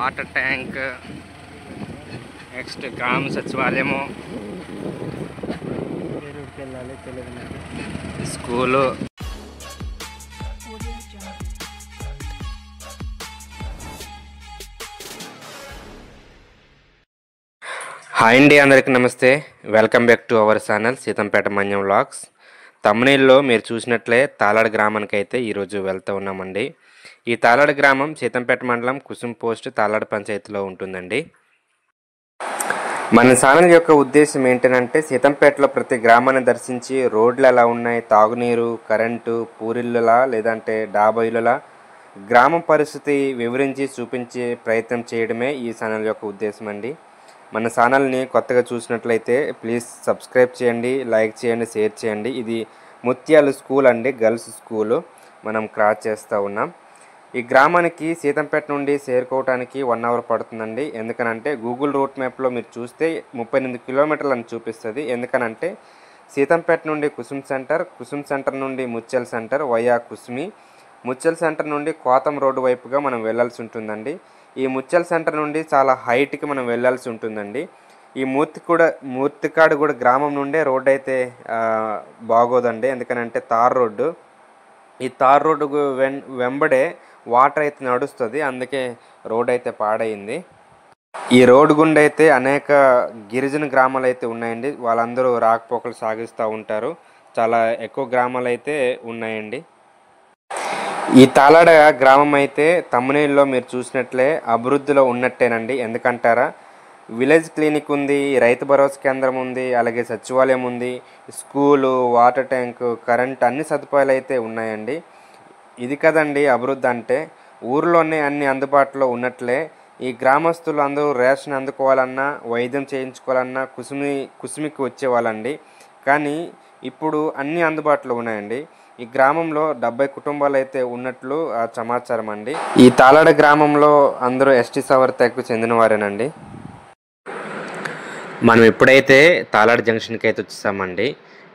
Water tank, next గ్రామ సచివాలయము, school. Hi అండి, అందరికీ నమస్తే. Welcome back to our channel Seethampeta Manyam vlogs. తమ్మునీల్లో మీరు చూసినట్లే తాలాడ గ్రామానికి అయితే ఈరోజు వెళ్తూ ఉన్నామండి. ఈ తాలాడ గ్రామం సీతంపేట మండలం కుసుం పోస్ట్ తాలాడ పంచాయతీలో ఉంటుందండి. మన ఛానల్ యొక్క ఉద్దేశం ఏంటంటే సీతంపేటలో ప్రతి గ్రామాన్ని దర్శించి రోడ్లు ఎలా ఉన్నాయి, తాగునీరు, కరెంటు, పూరిల్లులా లేదంటే డాబా ఇల్లులా గ్రామం పరిస్థితి వివరించి చూపించే ప్రయత్నం చేయడమే ఈ ఛానల్ యొక్క ఉద్దేశం అండి. మన ఛానల్ని కొత్తగా చూసినట్లయితే ప్లీజ్ సబ్స్క్రైబ్ చేయండి, లైక్ చేయండి, షేర్ చేయండి. ఇది ముత్యాలు స్కూల్ అండి, గర్ల్స్ స్కూలు. మనం క్రాస్ చేస్తూ ఉన్నాం. ఈ గ్రామానికి సీతంపేట నుండి చేరుకోవడానికి 1 అవర్ పడుతుందండి. ఎందుకనంటే గూగుల్ రూట్ మ్యాప్లో మీరు చూస్తే 38 కిలోమీటర్లు అని చూపిస్తుంది. ఎందుకనంటే సీతంపేట నుండి కుసుం సెంటర్ నుండి ముత్యాల సెంటర్ వయా కుసుమి, ముత్యాల సెంటర్ నుండి కోతం రోడ్డు వైపుగా మనం వెళ్ళాల్సి ఉంటుందండి. ఈ ముత్యాల సెంటర్ నుండి చాలా హైట్కి మనం వెళ్ళాల్సి ఉంటుందండి. ఈ మూర్తికాడు కూడా గ్రామం నుండే రోడ్డు అయితే బాగోదండి. ఎందుకనంటే తార్ రోడ్డు. ఈ తార్ రోడ్డు వెంబడే వాటర్ అయితే నడుస్తుంది, అందుకే రోడ్ అయితే పాడైంది. ఈ రోడ్డు గుండా అయితే అనేక గిరిజన గ్రామాలు అయితే ఉన్నాయండి. వాళ్ళందరూ రాకపోకలు సాగిస్తూ ఉంటారు. చాలా ఎక్కువ గ్రామాలు అయితే ఉన్నాయండి. ఈ తాలాడ గ్రామం అయితే తమ్మునీల్లో మీరు చూసినట్లే అభివృద్ధిలో ఉన్నట్టేనండి. ఎందుకంటారా, విలేజ్ క్లినిక్ ఉంది, రైతు భరోసా కేంద్రం ఉంది, అలాగే సచివాలయం ఉంది, స్కూలు, వాటర్ ట్యాంకు, కరెంట్ అన్ని సదుపాయాలు అయితే ఉన్నాయండి. ఇది కదండి అభివృద్ధి అంటే. ఊరిలోనే అన్ని అందుబాటులో ఉన్నట్లే ఈ గ్రామస్తులు అందరూ రేషన్ అందుకోవాలన్నా, వైద్యం చేయించుకోవాలన్నా కుసుమికి వచ్చేవాళ్ళండి. కానీ ఇప్పుడు అన్నీ అందుబాటులో ఉన్నాయండి. ఈ గ్రామంలో 70 కుటుంబాలు అయితే ఉన్నట్లు సమాచారం అండి. ఈ తాలాడ గ్రామంలో అందరూ ఎస్టీ సవర్తకు చెందినవారేనండి. మనం ఎప్పుడైతే తాలాడ జంక్షన్కి అయితే వచ్చేసామండి,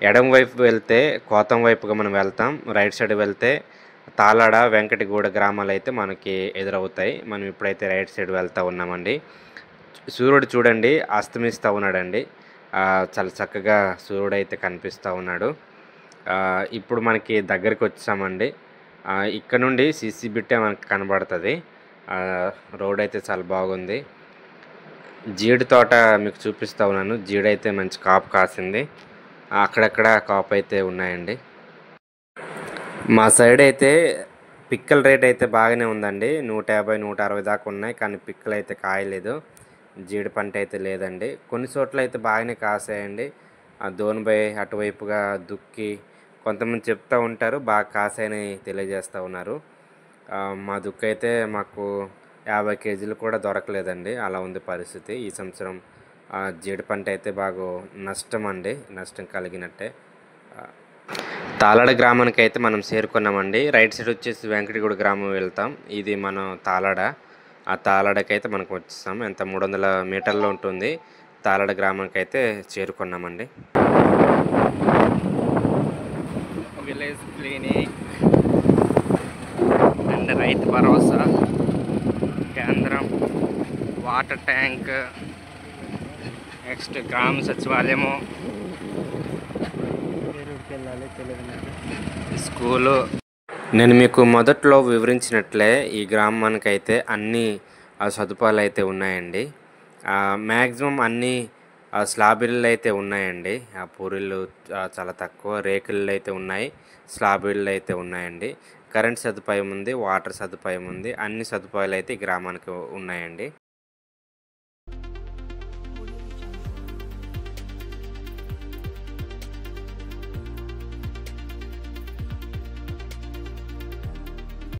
ఎడం వైపు వెళ్తే కోతం వైపుగా మనం వెళ్తాం, రైట్ సైడ్ వెళ్తే తాలాడ, వెంకటగూడ గ్రామాలు అయితే మనకి ఎదురవుతాయి. మనం ఇప్పుడైతే రైట్ సైడ్ వెళ్తూ ఉన్నామండి. సూర్యుడు చూడండి అస్తమిస్తూ ఉన్నాడండి. చాలా చక్కగా సూర్యుడు అయితే కనిపిస్తూ ఉన్నాడు. ఇప్పుడు మనకి దగ్గరికి వచ్చామండి. ఇక్కడ నుండి సీసీ బిట్టే మనకి కనబడుతుంది. రోడ్ అయితే చాలా బాగుంది. జీడి తోట మీకు చూపిస్తూ ఉన్నాను. జీడి అయితే మంచి కాపు కాసింది. అక్కడక్కడ కాపు అయితే ఉన్నాయండి. మా సైడ్ అయితే పిక్కల రేట్ అయితే బాగానే ఉందండి. 150, 160 దాకా ఉన్నాయి. కానీ పిక్కలు అయితే కాయలేదు. జీడి పంట అయితే లేదండి. కొన్ని చోట్ల అయితే బాగానే కాసాయండి. దోనిబై అటువైపుగా దుక్కి కొంతమంది చెప్తూ ఉంటారు, బాగా కాసాయని తెలియజేస్తూ ఉన్నారు. మా దుక్కి అయితే మాకు 50 కేజీలు కూడా దొరకలేదండి. అలా ఉంది పరిస్థితి. ఈ సంవత్సరం జీడి పంట అయితే బాగా నష్టం కలిగినట్టే. తాలాడ గ్రామానికి అయితే మనం చేరుకున్నామండి. రైట్ సైడ్ వచ్చేసి వెంకటగూడ గ్రామం వెళ్తాం. ఇది మనం తాలాడ. ఆ తాలాడకి అయితే మనకు వచ్చేసాం. ఎంత 300 మీటర్లో ఉంటుంది. తాలాడ గ్రామానికి అయితే చేరుకున్నామండి. Village clinic and Rythu Bharosa కేంద్రం, వాటర్ ట్యాంక్, నెక్స్ట్ గ్రామ సచివాలయము, స్కూలు. నేను మీకు మొదట్లో వివరించినట్లే ఈ గ్రామానికి అయితే అన్ని సదుపాయాలు అయితే ఉన్నాయండి. మ్యాక్సిమం అన్ని స్లాబ్ ఇళ్ళు అయితే ఉన్నాయండి. పూరిళ్ళు చాలా తక్కువ, రేకులు అయితే ఉన్నాయి, స్లాబ్ ఇళ్ళు అయితే ఉన్నాయండి. కరెంట్ సదుపాయం ఉంది, వాటర్ సదుపాయం ఉంది. అన్ని సదుపాయాలు అయితే ఈ గ్రామానికి ఉన్నాయండి.